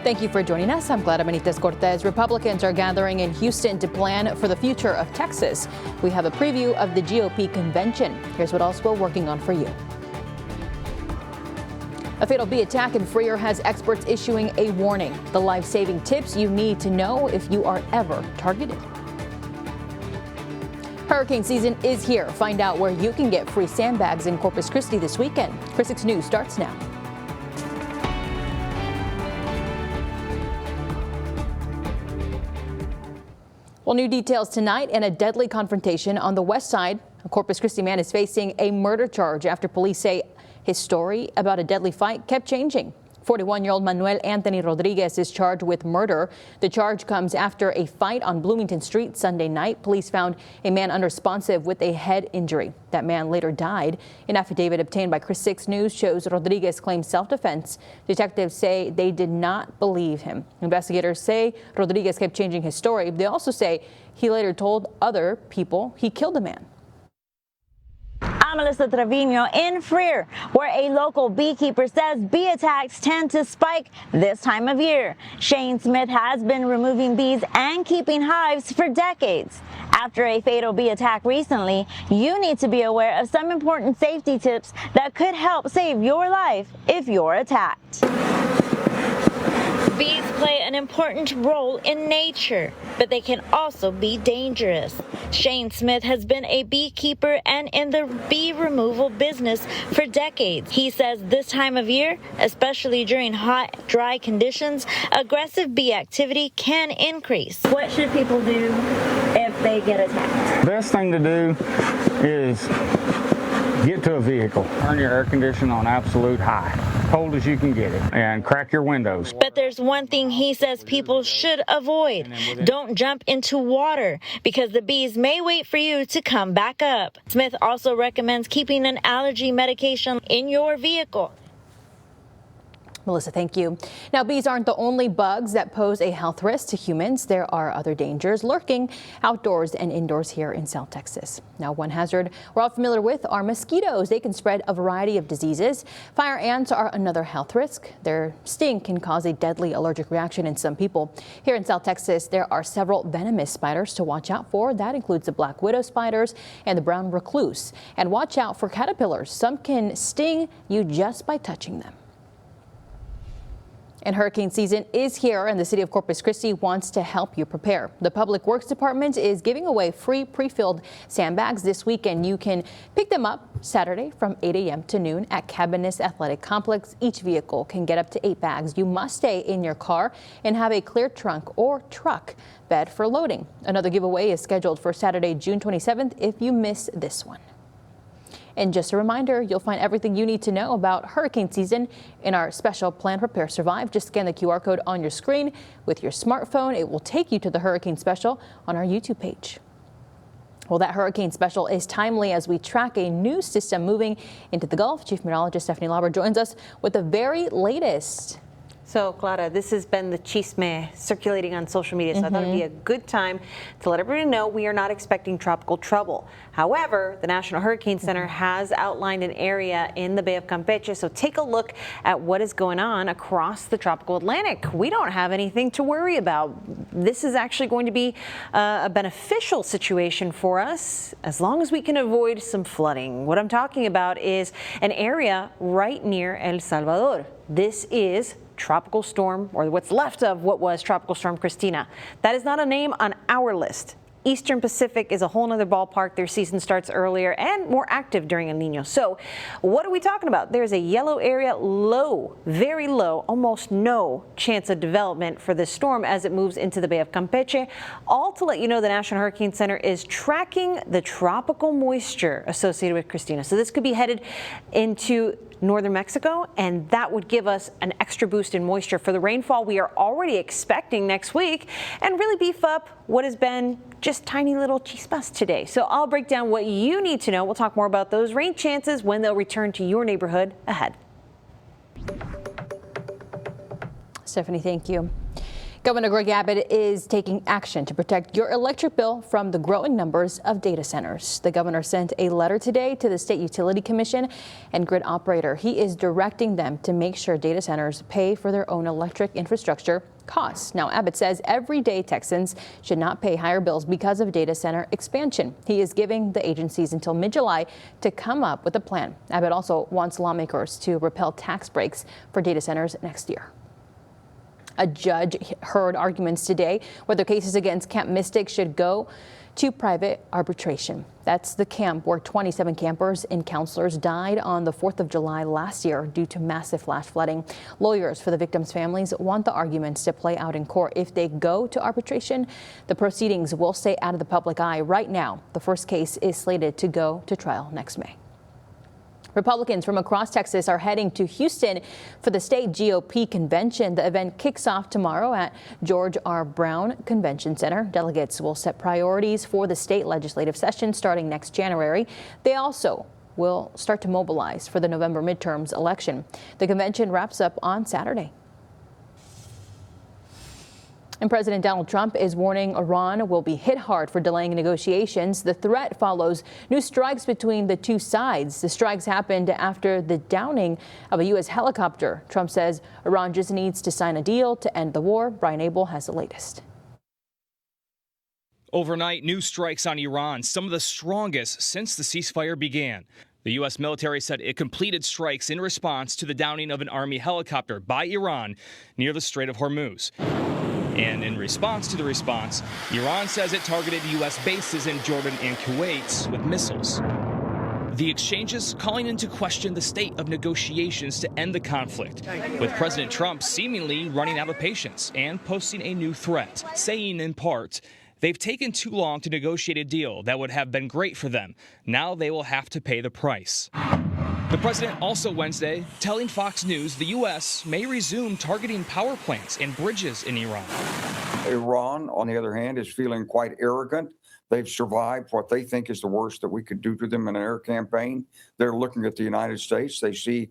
Thank you for joining us. I'm Clara Benitez Cortez. Republicans are gathering in Houston to plan for the future of Texas. We have a preview of the GOP convention. Here's what else we're working on for you. A fatal bee attack in Freer has experts issuing a warning. The life-saving tips you need to know if you are ever targeted. Hurricane season is here. Find out where you can get free sandbags in Corpus Christi this weekend. Chris 6 News starts now. Well, new details tonight and a deadly confrontation on the west side. A Corpus Christi man is facing a murder charge after police say his story about a deadly fight kept changing. 41-year-old Manuel Anthony Rodriguez is charged with murder. The charge comes after a fight on Bloomington Street Sunday night. Police found a man unresponsive with a head injury. That man later died. An affidavit obtained by Chris 6 News shows Rodriguez claimed self-defense. Detectives say they did not believe him. Investigators say Rodriguez kept changing his story. They also say he later told other people he killed a man. I'm Melissa Trevino in Freer, where a local beekeeper says bee attacks tend to spike this time of year. Shane Smith has been removing bees and keeping hives for decades. After a fatal bee attack recently, you need to be aware of some important safety tips that could help save your life if you're attacked. Bees play an important role in nature, but they can also be dangerous. Shane Smith has been a beekeeper and in the bee removal business for decades. He says this time of year, especially during hot, dry conditions, aggressive bee activity can increase. What should people do if they get attacked? Best thing to do is get to a vehicle, turn your air conditioning on absolute high, cold as you can get it, and crack your windows. But there's one thing he says people should avoid. Don't jump into water because the bees may wait for you to come back up. Smith also recommends keeping an allergy medication in your vehicle. Melissa, thank you. Now, bees aren't the only bugs that pose a health risk to humans. There are other dangers lurking outdoors and indoors here in South Texas. Now, one hazard we're all familiar with are mosquitoes. They can spread a variety of diseases. Fire ants are another health risk. Their sting can cause a deadly allergic reaction in some people. Here in South Texas, there are several venomous spiders to watch out for. That includes the black widow spiders and the brown recluse. And watch out for caterpillars. Some can sting you just by touching them. And hurricane season is here, and the city of Corpus Christi wants to help you prepare. The Public Works Department is giving away free pre-filled sandbags this weekend. You can pick them up Saturday from 8 a.m. to noon at Cabinets Athletic Complex. Each vehicle can get up to 8 bags. You must stay in your car and have a clear trunk or truck bed for loading. Another giveaway is scheduled for Saturday, June 27th if you miss this one. And just a reminder, you'll find everything you need to know about hurricane season in our special Plan, Prepare, Survive. Just scan the QR code on your screen with your smartphone. It will take you to the hurricane special on our YouTube page. Well, that hurricane special is timely as we track a new system moving into the Gulf. Chief Meteorologist Stephanie Lauber joins us with the very latest. So, Clara, this has been the chisme circulating on social media, so I thought it'd be a good time to let everybody know we are not expecting tropical trouble. However, the National Hurricane Center has outlined an area in the Bay of Campeche, so take a look at what is going on across the tropical Atlantic. We don't have anything to worry about. This is actually going to be a beneficial situation for us as long as we can avoid some flooding. What I'm talking about is an area right near El Salvador. This is Tropical Storm, or what's left of what was Tropical Storm Cristina. That is not a name on our list. Eastern Pacific is a whole nother ballpark. Their season starts earlier and more active during El Nino. So what are we talking about? There's a yellow area, low, very low, almost no chance of development for this storm as it moves into the Bay of Campeche. All to let you know the National Hurricane Center is tracking the tropical moisture associated with Cristina. So this could be headed into northern Mexico, and that would give us an extra boost in moisture for the rainfall we are already expecting next week and really beef up what has been just tiny little chispas today. So I'll break down what you need to know. We'll talk more about those rain chances when they'll return to your neighborhood ahead. Stephanie, thank you. Governor Greg Abbott is taking action to protect your electric bill from the growing numbers of data centers. The governor sent a letter today to the State Utility Commission and grid operator. He is directing them to make sure data centers pay for their own electric infrastructure costs. Now, Abbott says everyday Texans should not pay higher bills because of data center expansion. He is giving the agencies until mid-July to come up with a plan. Abbott also wants lawmakers to repeal tax breaks for data centers next year. A judge heard arguments today whether cases against Camp Mystic should go to private arbitration. That's the camp where 27 campers and counselors died on the 4th of July last year due to massive flash flooding. Lawyers for the victims' families want the arguments to play out in court. If they go to arbitration, the proceedings will stay out of the public eye. Right now, the first case is slated to go to trial next May. Republicans from across Texas are heading to Houston for the state GOP convention. The event kicks off tomorrow at George R. Brown Convention Center. Delegates will set priorities for the state legislative session starting next January. They also will start to mobilize for the November midterms election. The convention wraps up on Saturday. And President Donald Trump is warning Iran will be hit hard for delaying negotiations. The threat follows new strikes between the two sides. The strikes happened after the downing of a U.S. helicopter. Trump says Iran just needs to sign a deal to end the war. Brian Abel has the latest. Overnight, new strikes on Iran, some of the strongest since the ceasefire began. The U.S. military said it completed strikes in response to the downing of an Army helicopter by Iran near the Strait of Hormuz. And in response to the response, Iran says it targeted U.S. bases in Jordan and Kuwait with missiles. The exchanges calling into question the state of negotiations to end the conflict, with President Trump seemingly running out of patience and posting a new threat, saying in part, they've taken too long to negotiate a deal that would have been great for them. Now they will have to pay the price. The president also Wednesday telling Fox News the U.S. may resume targeting power plants and bridges in Iran. Iran, on the other hand, is feeling quite arrogant. They've survived what they think is the worst that we could do to them in an air campaign. They're looking at the United States. They see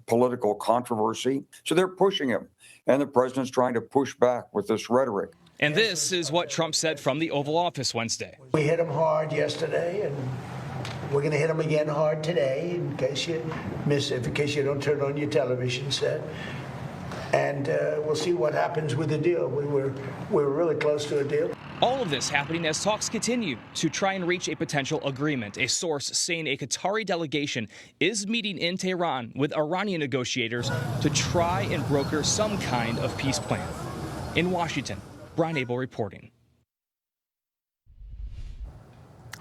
political controversy. So they're pushing him. And the president's trying to push back with this rhetoric. And this is what Trump said from the Oval Office Wednesday. We hit him hard yesterday, and we're going to hit him again hard today in case you miss it, in case you don't turn on your television set. And we'll see what happens with the deal. We were really close to a deal. All of this happening as talks continue to try and reach a potential agreement. A source saying a Qatari delegation is meeting in Tehran with Iranian negotiators to try and broker some kind of peace plan. In Washington, Brian Abel reporting.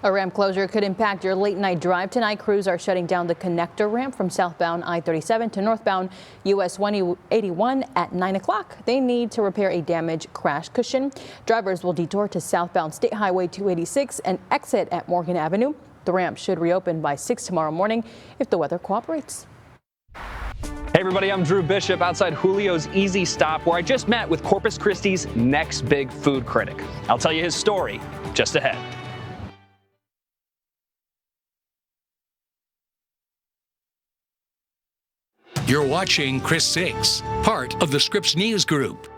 A ramp closure could impact your late night drive tonight. Crews are shutting down the connector ramp from southbound I-37 to northbound US 181 at 9 o'clock. They need to repair a damaged crash cushion. Drivers will detour to southbound State Highway 286 and exit at Morgan Avenue. The ramp should reopen by 6 tomorrow morning if the weather cooperates. Hey everybody, I'm Drew Bishop outside Julio's Easy Stop, where I just met with Corpus Christi's next big food critic. I'll tell you his story just ahead. You're watching Chris 6, part of the Scripps News Group.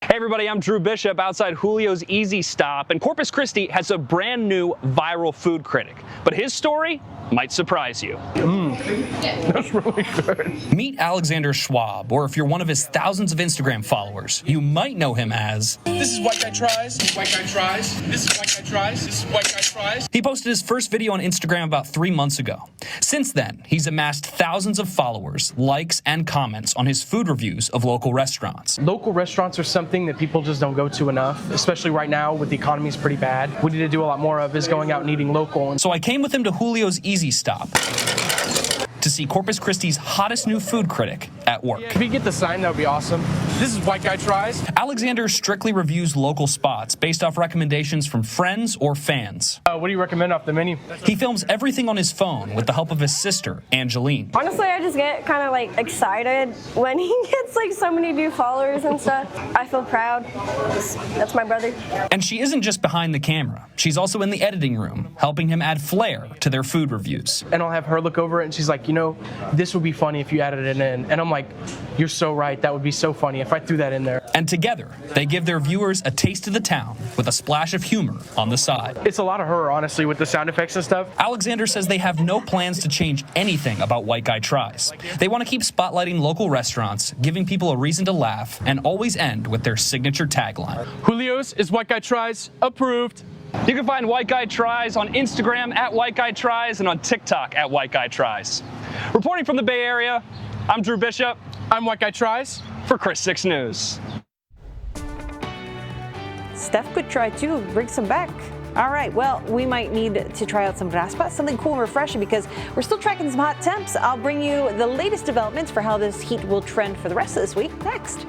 Hey everybody, I'm Drew Bishop outside Julio's Easy Stop, and Corpus Christi has a brand new viral food critic. But his story might surprise you. That's really good. Meet Alexander Schwab, or if you're one of his thousands of Instagram followers, you might know him as... This is White Guy Tries, White Guy Tries, this is White Guy Tries, this is White Guy Tries. He posted his first video on Instagram about 3 months ago. Since then, he's amassed thousands of followers, likes, and comments on his food reviews of local restaurants. Local restaurants are something that people just don't go to enough, especially right now with the economy is pretty bad. What we need to do a lot more of is going out and eating local. So I came with him to Julio's Easy Stop to see Corpus Christi's hottest new food critic at work. If you get the sign, that would be awesome. This is White Guy Tries. Alexander strictly reviews local spots based off recommendations from friends or fans. What do you recommend off the menu? He films everything on his phone with the help of his sister, Angeline. Honestly, I just get kind of like excited when he gets like so many new followers and stuff. I feel proud. That's my brother. And she isn't just behind the camera. She's also in the editing room, helping him add flair to their food reviews. And I'll have her look over it and she's like, you know, this would be funny if you added it in. And I'm like, you're so right. That would be so funny if I threw that in there. And together, they give their viewers a taste of the town with a splash of humor on the side. It's a lot of horror, honestly, with the sound effects and stuff. Alexander says they have no plans to change anything about White Guy Tries. They want to keep spotlighting local restaurants, giving people a reason to laugh, and always end with their signature tagline. Julio's is White Guy Tries, approved. You can find White Guy Tries on Instagram at White Guy Tries and on TikTok at White Guy Tries. Reporting from the Bay Area, I'm Drew Bishop. I'm White Guy Tries for Chris 6 News. Steph could try too, bring some back. All right, well, we might need to try out some raspa, something cool and refreshing, because we're still tracking some hot temps. I'll bring you the latest developments for how this heat will trend for the rest of this week next.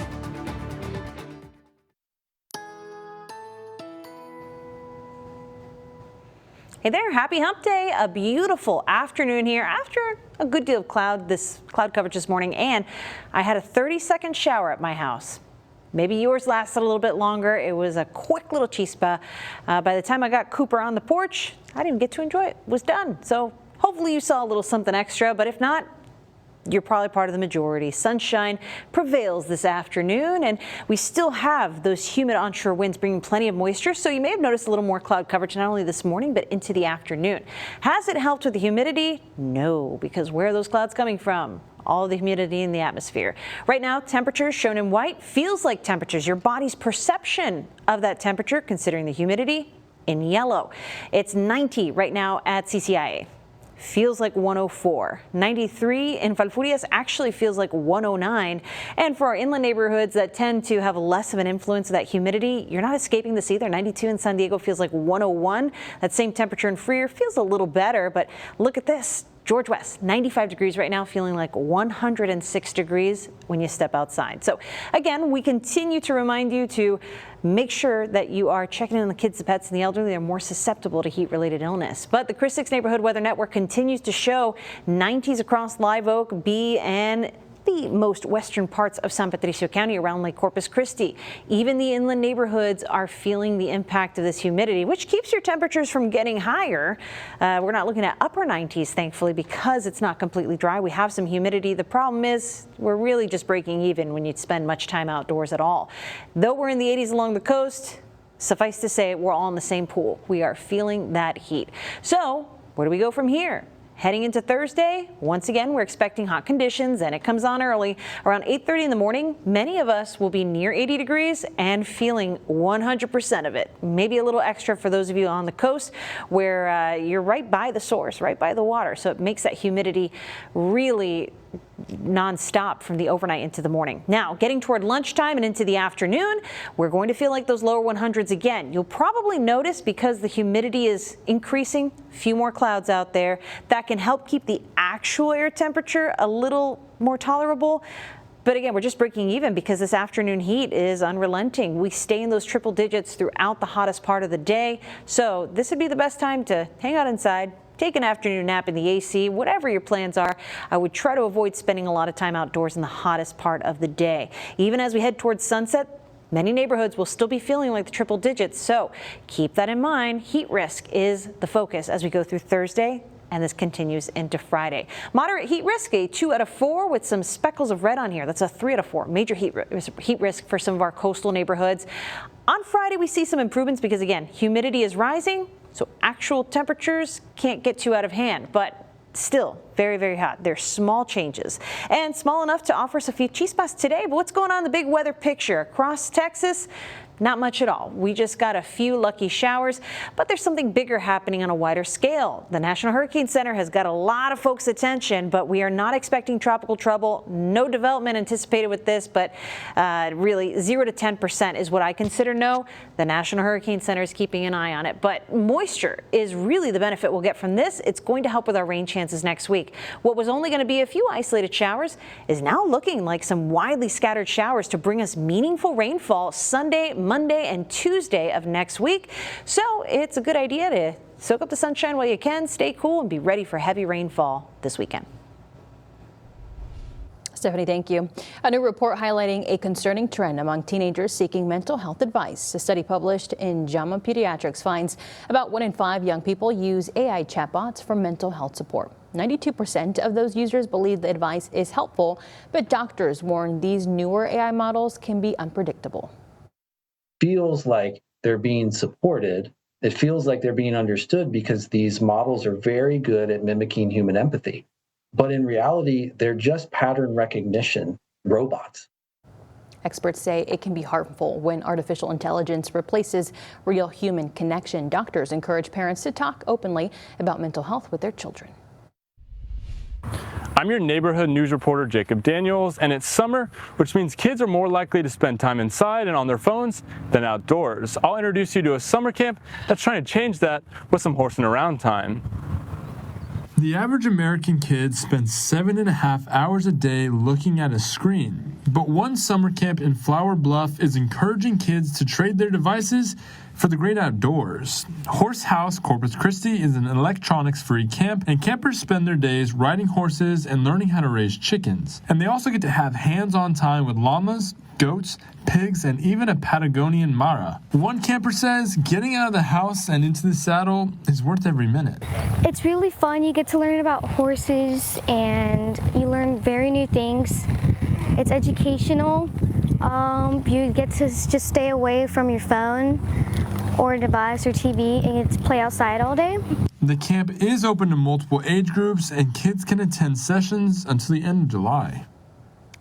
Hey there, happy hump day. A beautiful afternoon here after a good deal of cloud coverage this morning, and I had a 30-second shower at my house. Maybe yours lasted a little bit longer. It was a quick little chispa. By the time I got Cooper on the porch, I didn't get to enjoy it. It was done. So hopefully you saw a little something extra, but if not, you're probably part of the majority. Sunshine prevails this afternoon, and we still have those humid onshore winds bringing plenty of moisture, so you may have noticed a little more cloud coverage not only this morning but into the afternoon. Has it helped with the humidity? No, because where are those clouds coming from? All the humidity in the atmosphere. Right now, temperatures shown in white feels like temperatures. Your body's perception of that temperature, considering the humidity, in yellow. It's 90 right now at CCIA. Feels like 104. 93 in Falfurrias actually feels like 109. And for our inland neighborhoods that tend to have less of an influence of that humidity, you're not escaping this either. 92 in San Diego feels like 101. That same temperature in Freer feels a little better, but look at this. George West, 95 degrees right now, feeling like 106 degrees when you step outside. So again, we continue to remind you to make sure that you are checking in on the kids, the pets, and the elderly. They're more susceptible to heat-related illness. But the Chris 6 Neighborhood Weather Network continues to show 90s across Live Oak, B, and the most western parts of San Patricio County around Lake Corpus Christi. Even the inland neighborhoods are feeling the impact of this humidity, which keeps your temperatures from getting higher. We're not looking at upper 90s, thankfully, because it's not completely dry. We have some humidity. The problem is we're really just breaking even when you spend much time outdoors at all. Though we're in the 80s along the coast, suffice to say, we're all in the same pool. We are feeling that heat. So where do we go from here? Heading into Thursday, once again, we're expecting hot conditions, and it comes on early. Around 8:30 in the morning, many of us will be near 80 degrees and feeling 100% of it. Maybe a little extra for those of you on the coast where you're right by the source, right by the water. So it makes that humidity really nonstop from the overnight into the morning. Now, getting toward lunchtime and into the afternoon, we're going to feel like those lower 100s again. You'll probably notice, because the humidity is increasing, a few more clouds out there, that can help keep the actual air temperature a little more tolerable. But again, we're just breaking even because this afternoon heat is unrelenting. We stay in those triple digits throughout the hottest part of the day. So this would be the best time to hang out inside, take an afternoon nap in the AC, whatever your plans are. I would try to avoid spending a lot of time outdoors in the hottest part of the day. Even as we head towards sunset, many neighborhoods will still be feeling like the triple digits. So keep that in mind. Heat risk is the focus as we go through Thursday, and this continues into Friday. Moderate heat risk, a 2 out of 4 with some speckles of red on here. That's a 3 out of 4. Major heat risk for some of our coastal neighborhoods. On Friday, we see some improvements because, again, humidity is rising. So actual temperatures can't get too out of hand, but still very, very hot. There's small changes and small enough to offer us a few chispas today. But what's going on in the big weather picture across Texas? Not much at all. We just got a few lucky showers, but there's something bigger happening on a wider scale. The National Hurricane Center has got a lot of folks' attention, but we are not expecting tropical trouble. No development anticipated with this, but really 0 to 10% is what I consider no. The National Hurricane Center is keeping an eye on it, but moisture is really the benefit we'll get from this. It's going to help with our rain chances next week. What was only going to be a few isolated showers is now looking like some widely scattered showers to bring us meaningful rainfall Sunday, Monday, and Tuesday of next week. So it's a good idea to soak up the sunshine while you can, stay cool, and be ready for heavy rainfall this weekend. Stephanie, thank you. A new report highlighting a concerning trend among teenagers seeking mental health advice. A study published in JAMA Pediatrics finds about 1 in 5 young people use AI chatbots for mental health support. 92% of those users believe the advice is helpful, but doctors warn these newer AI models can be unpredictable. Feels like they're being supported. It feels like they're being understood because these models are very good at mimicking human empathy. But in reality, they're just pattern recognition robots. Experts say it can be harmful when artificial intelligence replaces real human connection. Doctors encourage parents to talk openly about mental health with their children. I'm your neighborhood news reporter, Jacob Daniels, and it's summer, which means kids are more likely to spend time inside and on their phones than outdoors. I'll introduce you to a summer camp that's trying to change that with some horsing around time. The average American kid spends 7.5 hours a day looking at a screen. But one summer camp in Flower Bluff is encouraging kids to trade their devices for the great outdoors. Horse House Corpus Christi is an electronics-free camp, and campers spend their days riding horses and learning how to raise chickens. And they also get to have hands-on time with llamas, goats, pigs, and even a Patagonian Mara. One camper says getting out of the house and into the saddle is worth every minute. It's really fun. You get to learn about horses and you learn very new things. It's educational. You get to just stay away from your phone or device or TV and get to play outside all day. The camp is open to multiple age groups and kids can attend sessions until the end of July.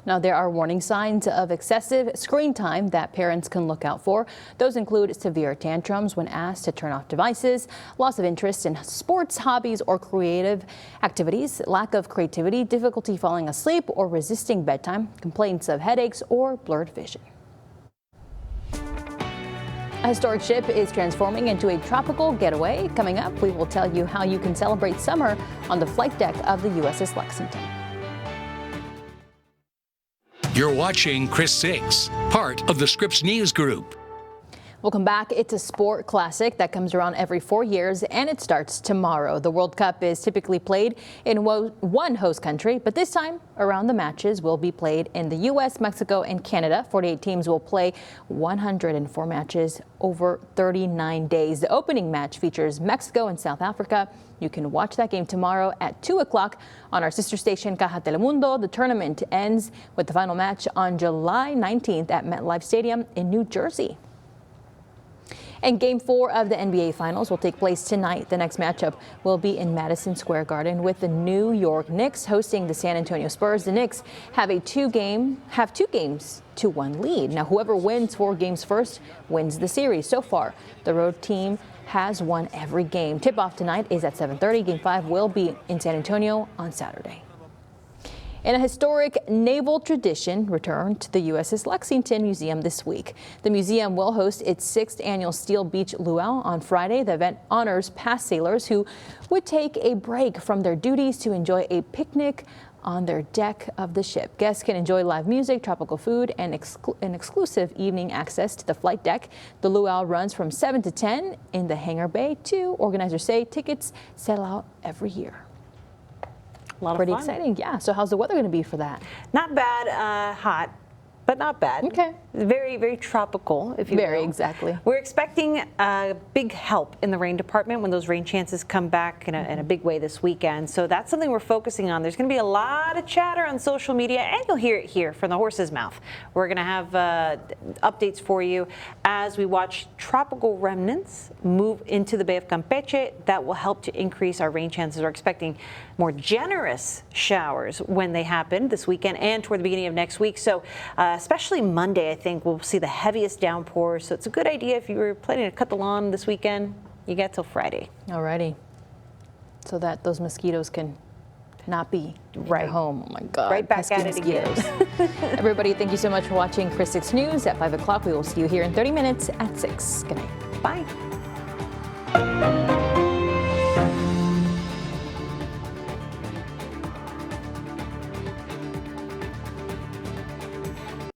Now, there are warning signs of excessive screen time that parents can look out for. Those include severe tantrums when asked to turn off devices, loss of interest in sports, hobbies, or creative activities, lack of creativity, difficulty falling asleep or resisting bedtime, complaints of headaches, or blurred vision. A historic ship is transforming into a tropical getaway. Coming up, we will tell you how you can celebrate summer on the flight deck of the USS Lexington. You're watching Chris 6, part of the Scripps News Group. Welcome back. It's a sport classic that comes around every 4 years, and it starts tomorrow. The World Cup is typically played in one host country, but this time around the matches will be played in the U.S., Mexico, and Canada. 48 teams will play 104 matches over 39 days. The opening match features Mexico and South Africa. You can watch that game tomorrow at 2 o'clock on our sister station, Caja Telemundo. The tournament ends with the final match on July 19th at MetLife Stadium in New Jersey. And Game 4 of the NBA Finals will take place tonight. The next matchup will be in Madison Square Garden with the New York Knicks hosting the San Antonio Spurs. The Knicks have two games to 1 lead. Now, whoever wins 4 games first wins the series. So far, the road team has won every game. Tip-off tonight is at 7:30. Game 5 will be in San Antonio on Saturday. And a historic naval tradition returned to the USS Lexington Museum this week. The museum will host its 6th annual Steel Beach Luau on Friday. The event honors past sailors who would take a break from their duties to enjoy a picnic on their deck of the ship. Guests can enjoy live music, tropical food, and an exclusive evening access to the flight deck. The luau runs from 7 to 10 in the hangar bay. Organizers say tickets sell out every year. A lot Pretty of fun. Exciting, yeah. So how's the weather going to be for that? Not bad, hot, but not bad. Okay. Very, very tropical, if you will. Very, exactly. We're expecting big help in the rain department when those rain chances come back in a big way this weekend. So that's something we're focusing on. There's going to be a lot of chatter on social media, and you'll hear it here from the horse's mouth. We're going to have updates for you as we watch tropical remnants move into the Bay of Campeche. That will help to increase our rain chances. We're expecting more generous showers when they happen this weekend and toward the beginning of next week. So especially Monday, I think we'll see the heaviest downpours. So it's a good idea if you were planning to cut the lawn this weekend, you got till Friday. Alrighty. So that those mosquitoes can not be right home. Oh my God. Right back at it again. Everybody, thank you so much for watching Chris 6 News. At 5 o'clock, we will see you here in 30 minutes at 6. Good night. Bye.